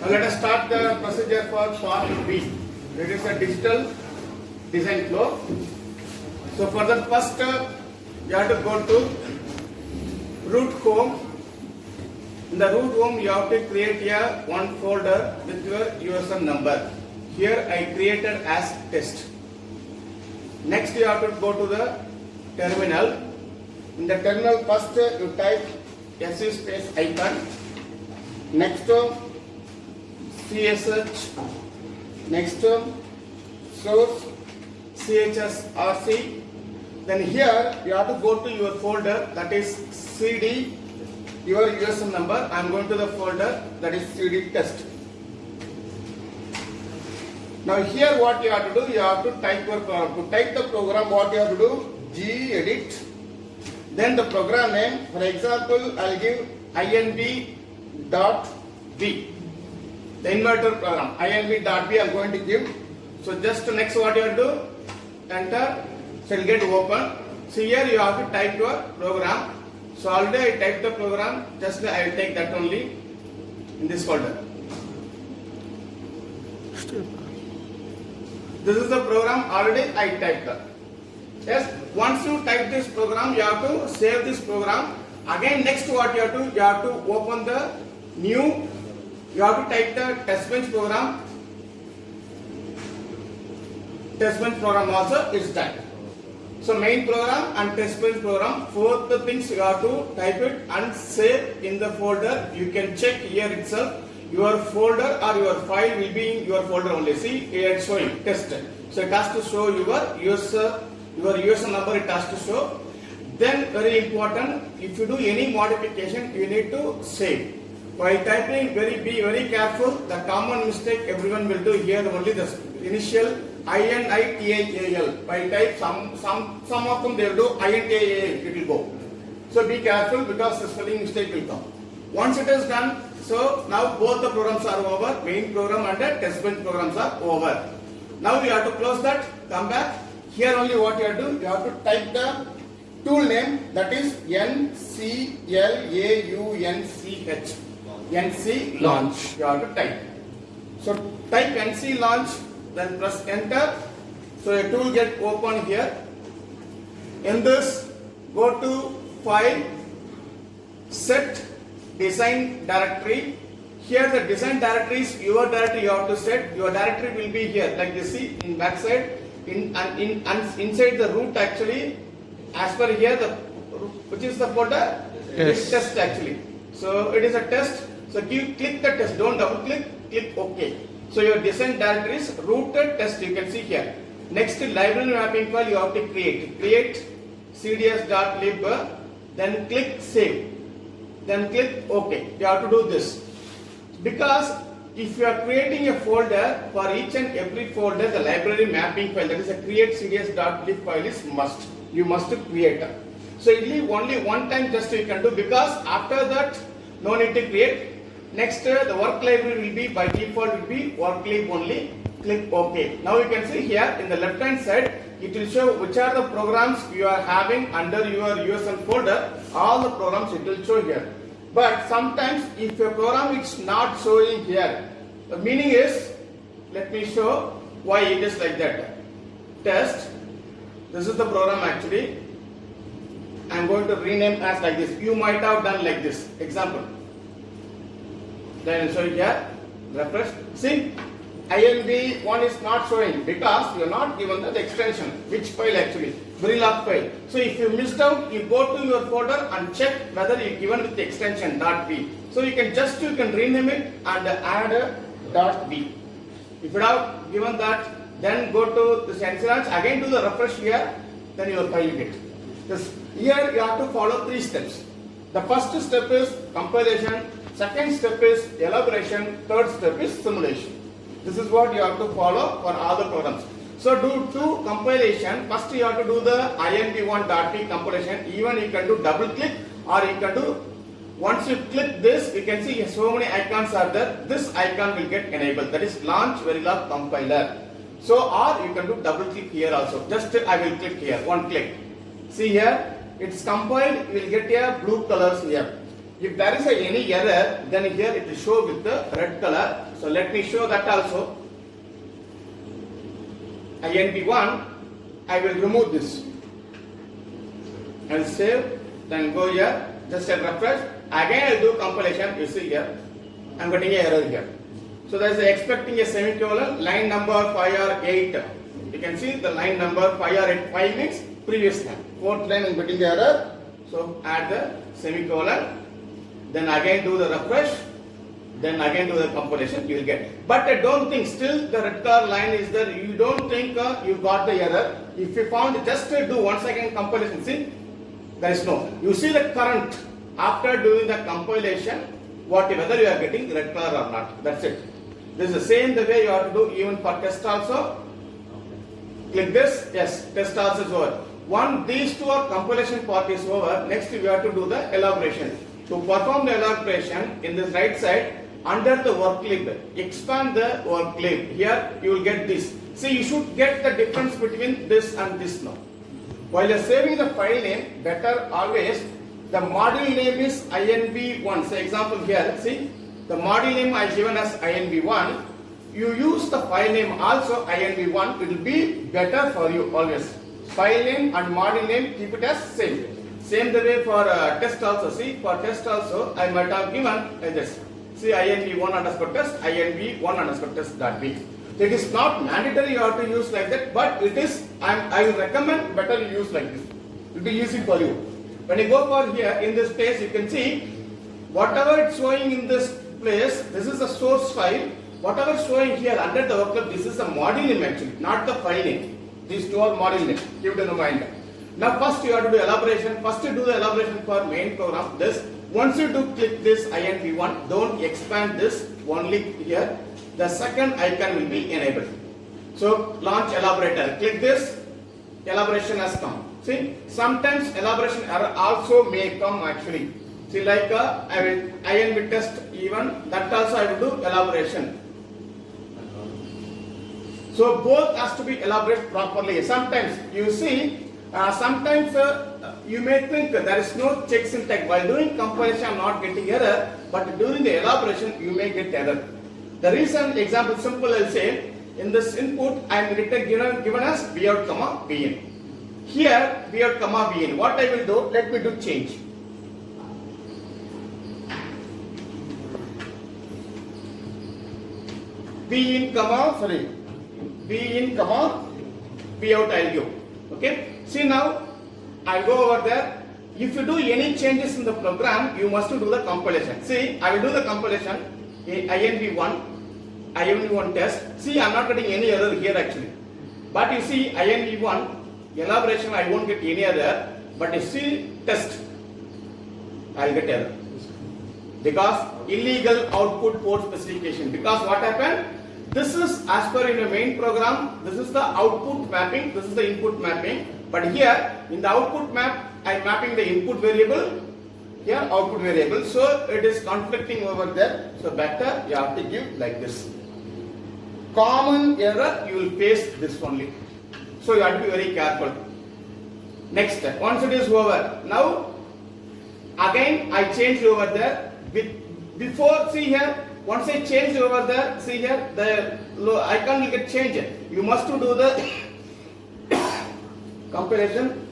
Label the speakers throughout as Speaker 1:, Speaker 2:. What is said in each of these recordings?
Speaker 1: Now let us start the procedure for part B. It is a digital design flow. So for the first, you have to go to root home. In the root home, you have to create a one folder with your USM number. Here I created as test. Next, you have to go to the terminal. In the terminal, first you type SU space icon. Next, CSH. Next, source CHSRC. Then here you have to go to your folder, that is CD, your USM number. I am going to the folder that is CD test. Now here what you have to do, you have to type your program. To type the program, what you have to do, gedit. Then the program name, for example, I will give inv.b. The inverter program, inv.b I am going to give. So just next what you have to do, enter, so it will get open. So here you have to type your program. So already I typed the program, just I will take that only in this folder. This is the program already I typed that. Yes, once you type this program, you have to save this program. Again, next what you have to open the new, you have to type the test bench program. Test bench program also is done. So main program and test bench program, both the things you have to type it and save in the folder. You can check here itself. Your folder or your file will be in your folder only. See, here it's showing test. So it has to show your user number. It has to show. Then very important, if you do any modification, you need to save. While typing, be very careful. The common mistake everyone will do here only the initial INITIAL. While type some of them they will do INTIAL. It will go. So be careful because the spelling mistake will come. Once it is done, so now both the programs are over. Main program and the test bench programs are over. Now we have to close that. Come back. Here only what you have to do, you have to type the tool name, that is NCLAUNCH. NC launch. You have to type. So type NC launch, then press enter. So a tool get open here. In this, go to file, set design directory. Here the design directory is your directory. You have to set. Your directory will be here, like you see in backside. Inside the root actually, as per here, which is the folder? Yes. Test actually. So it is a test. So click the test. Don't double click. Click OK. So your design directory is rooted test. You can see here. Next library mapping file you have to create. Create cds.lib. Then click save. Then click OK. You have to do this because if you are creating a folder, for each and every folder, the library mapping file, that is a create cds.lib file is must. You must create. So only one time just you can do, because after that no need to create. Next the work library will be by default will be work lib only. Click OK. Now you can see here in the left hand side it will show which are the programs you are having under your USM folder. All the programs it will show here. But sometimes if your program is not showing here, the meaning is, let me show why it is like that. Test. This is the program actually. I am going to rename as like this. You might have done like this. Example. Then show here. Refresh. See, INV1 is not showing because you are not given the extension. Which file actually? Verilog file. So if you missed out, you go to your folder and check whether you given with the extension .b. So you can rename it and add a .b. If you have given that, then go to this NC launch, again do the refresh here, then your file will get. Here you have to follow 3 steps. The first step is compilation, second step is elaboration, third step is simulation. This is what you have to follow for all the programs. So do compilation. First you have to do the inv1.p compilation. Even you can do double click or you can do, once you click this, you can see so many icons are there. This icon will get enabled. That is launch Verilog compiler. So or you can do double click here also. Just I will click here, one click. See here, it's compiled. You will get a blue colors here. If there is any error, then here it will show with the red color. So let me show that also. INV1, I will remove this. And save, then go here, just refresh. Again I will do compilation, you see here. I am getting an error here. So there is expecting a semicolon, line number 5 or 8. You can see the line number 5 or 8, 5 means previous line. 4th line I am getting the error. So add the semicolon. Then again do the refresh, then again do the compilation, you will get. But don't think, still the red color line is there, you don't think you got the error. If you found, just do 1 second compilation, see, there is no. You see the current after doing the compilation, whether you are getting red color or not, that's it. This is the same the way you have to do even for test also. Click this, yes, test also is over. Once these two are compilation part is over, next we have to do the elaboration. To perform the elaboration, in this right side, under the work lib, expand the work lib. Here you will get this. See, you should get the difference between this and this now. While you are saving the file name, better always, the module name is INV1. So example here, see, the module name I given as INV1. You use the file name also INV1, it will be better for you always. File name and module name, keep it as same. Same the way for test also. See, for test also, I might have given this. See, INV1 underscore test, INV1 underscore test dot B. It is not mandatory you have to use like that, but it is, I will recommend better you use like this. It will be easy for you. When you go for here, in this place, you can see, whatever it's showing in this place, this is the source file. Whatever is showing here under the workload, this is the module name actually, not the file name. These two are module name. Keep it in mind. Now first you have to do elaboration. First you do the elaboration for main program. This once you do click this INV1, don't expand this, only here. The second icon will be enabled. So launch elaborator. Click this. Elaboration has come. See, sometimes elaboration error also may come actually. See, like I will INV test even that also I will do elaboration. So both has to be elaborated properly. Sometimes you see. Sometimes you may think there is no check syntax. While doing compilation, I am not getting error, but during the elaboration, you may get error. The reason, example, simple, I will say, in this input, I am given as bout comma bn. Here, bout comma bn. What I will do? Let me do change. Bn comma bout I will give. Okay. See now, I go over there. If you do any changes in the program, you must do the compilation. See, I will do the compilation. INV1 test. See, I am not getting any error here actually. But you see, INV1 elaboration, I won't get any error. But you see, test, I will get error. Because illegal output port specification. Because what happened? This is as per in your main program. This is the output mapping. This is the input mapping. But here in the output map, I am mapping the input variable. Here output variable. So it is conflicting over there. So better you have to give like this. Common error you will face this only. So you have to be very careful. Next step. Once it is over. Now again I changed over there. Before, see here. Once I change over there, see here, the icon will get changed. You must do the compilation.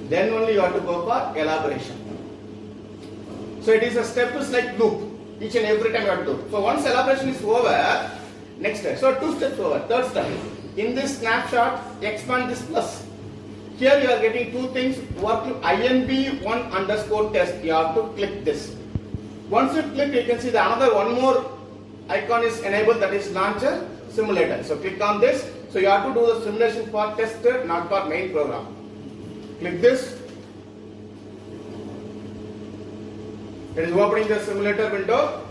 Speaker 1: Then only you have to go for elaboration. So it is a step is like loop. Each and every time you have to do. So once elaboration is over, next step. So 2 steps over. Third step. In this snapshot, expand this plus. Here you are getting 2 things. Work INV1 underscore test. You have to click this. Once you click, you can see the another one more icon is enabled, that is launcher simulator. So click on this. So you have to do the simulation for tester, not for main program. Click this. It is opening the simulator window.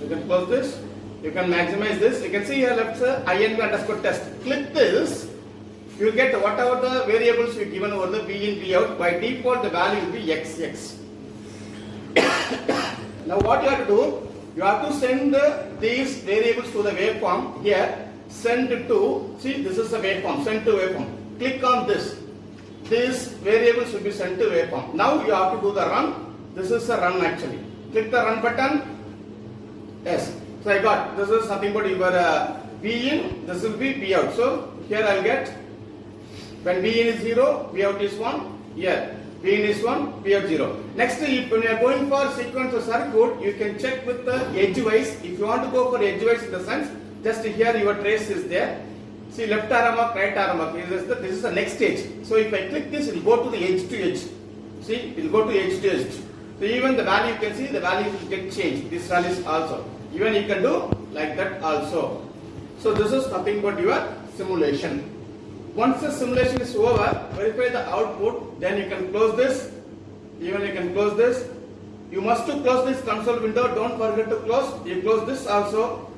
Speaker 1: You can close this. You can maximize this. You can see here left INV underscore test. Click this. You will get whatever the variables you given over the V in V out. By default, the value will be XX. Now what you have to do? You have to send these variables to the waveform here. Send to, see this is the waveform, send to waveform. Click on this. These variables will be sent to waveform. Now you have to do the run. This is the run actually. Click the run button. Yes. So I got, this is nothing but your V in, this will be V out. So here I'll get, when V in is 0, V out is 1. Here, V in is 1, V out 0. Next, if when you are going for sequence or circuit, you can check with the edge wise. If you want to go for edge wise in the sense, just here your trace is there. See left arm arc, right arm arc. This is the next edge. So if I click this, it will go to the edge to edge. See, it will go to edge to edge. So even the value you can see, the values will get changed. These values also. Even you can do like that also. So this is nothing but your simulation. Once the simulation is over, verify the output, then you can close this. Even you can close this. You must to close this console window. Don't forget to close. You close this also.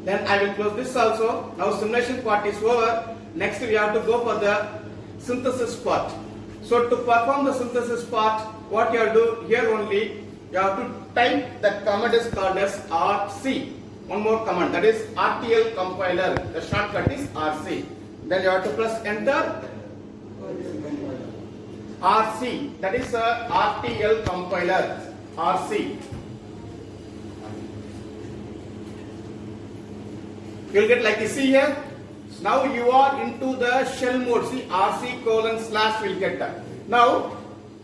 Speaker 1: Then I will close this also. Now simulation part is over. Next we have to go for the synthesis part. So to perform the synthesis part, what you have to do here only, you have to type that command is called as RC. One more command, that is RTL compiler. The shortcut is RC. Then you have to press enter. RC, that is a RTL compiler. RC. You'll get like you see here. Now you are into the shell mode. See RC : will get that. Now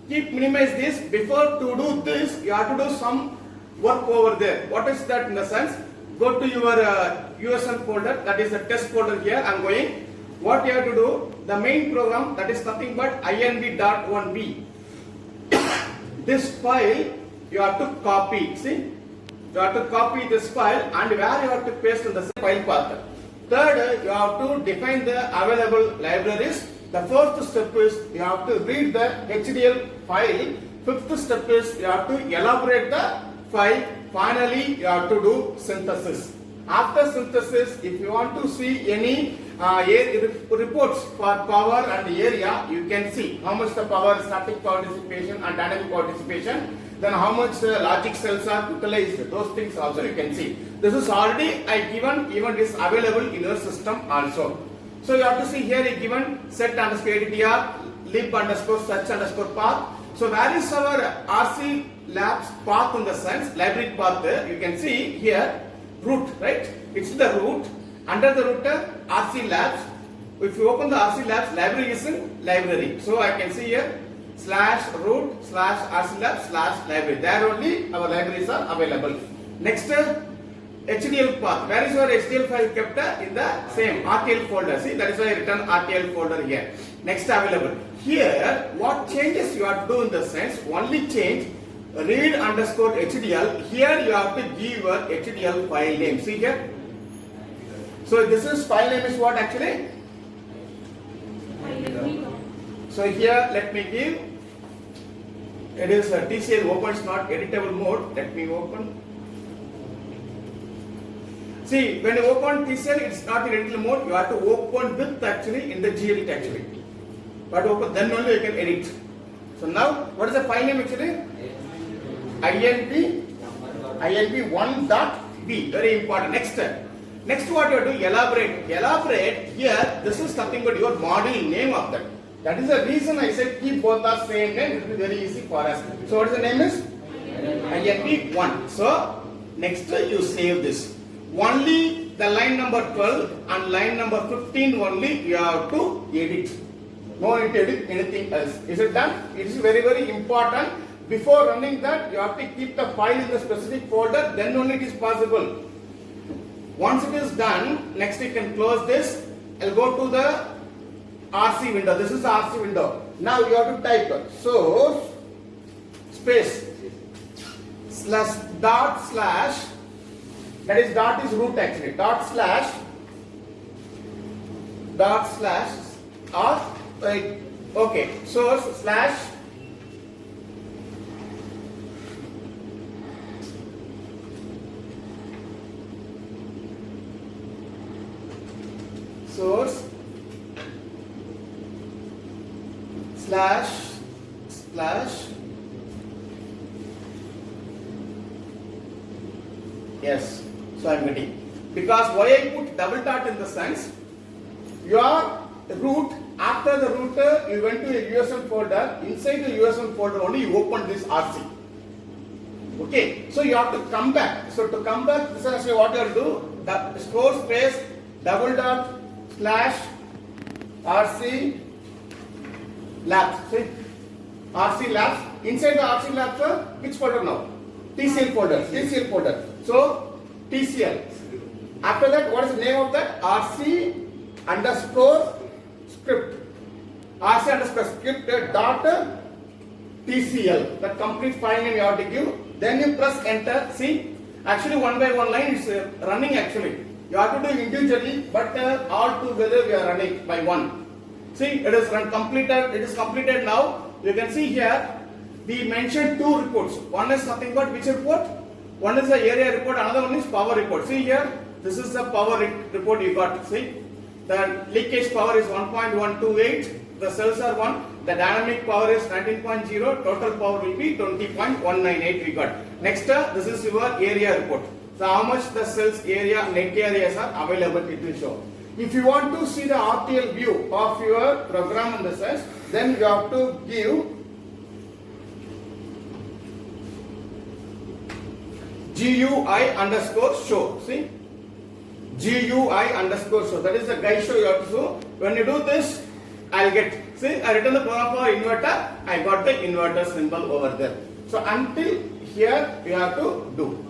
Speaker 1: keep minimize this. Before to do this, you have to do some work over there. What is that in the sense? Go to your USL folder, that is the test folder here. I'm going. What you have to do, the main program, that is nothing but inv.1b. This file you have to copy. See, you have to copy this file and where you have to paste in the file path. Third, you have to define the available libraries. The fourth step is you have to read the HDL file. Fifth step is you have to elaborate the file. Finally, you have to do synthesis. After synthesis, if you want to see any reports for power and area, you can see how much the power, static power dissipation and dynamic power dissipation, then how much logic cells are utilized. Those things also you can see. This is already I given, even this available in your system also. So you have to see here given set underscore ADTR, lib underscore search underscore path. So where is our RC labs path in the sense, library path there? You can see here root, right? It's the root. Under the root RC labs. If you open the RC labs, library is in library. So I can see here /root /RC labs /library. There only our libraries are available. Next HDL path. Where is your HDL file kept? In the same RTL folder. See, that is why I written RTL folder here. Next available. Here, what changes you have to do in the sense, only change read underscore HDL. Here you have to give your HDL file name. See here. So this is file name is what actually? So here let me give. It is a TCL opens not editable mode. Let me open. See, when you open TCL, it's not in editable mode. You have to open with actually in the gedit actually. But open then only you can edit. So now, what is the file name actually? inv1.b. Very important. Next what you have to elaborate. Elaborate here. This is nothing but your module name of that. That is the reason I said keep both the same name. It will be very easy for us. So what is the name is? inv1. So next you save this. Only the line number 12 and line number 15 only you have to edit. No need to edit anything else. Is it done? It is very, very important. Before running that, you have to keep the file in the specific folder, then only it is possible. Once it is done, next you can close this. I'll go to the RC window. This is the RC window. Now you have to type source space /dot/, that is dot is root actually, // or okay, source / source / Yes. So I am getting. Because why I put double dot in the sense, your root, after the router, you went to a USM folder. Inside the USM folder only you open this RC. Okay. So you have to come back. So to come back, this is actually what you have to do. The store space double dot slash RC labs. See? RC labs. Inside the RC labs, which folder now? TCL folder. TCL folder. So TCL. After that, what is the name of that? RC underscore script. RC underscore script dot TCL. The complete file name you have to give. Then you press enter. See, actually one by one line is running actually. You have to do individually, but all together we are running by one. See, it is completed. It is completed now. You can see here. We mentioned two reports. One is nothing but which report? One is the area report. Another one is power report. See here. This is the power report you got. See, the leakage power is 1.128. The cells are 1. The dynamic power is 19.0. Total power will be 20.198 we got. Next, this is your area report. So how much the cells area, net areas are available, it will show. If you want to see the RTL view of your program in the sense, then you have to give GUI underscore show. See, GUI underscore show. That is the guide show you have to show. When you do this, I'll get. See, I written the program for inverter. I got the inverter symbol over there. So until here, you have to do.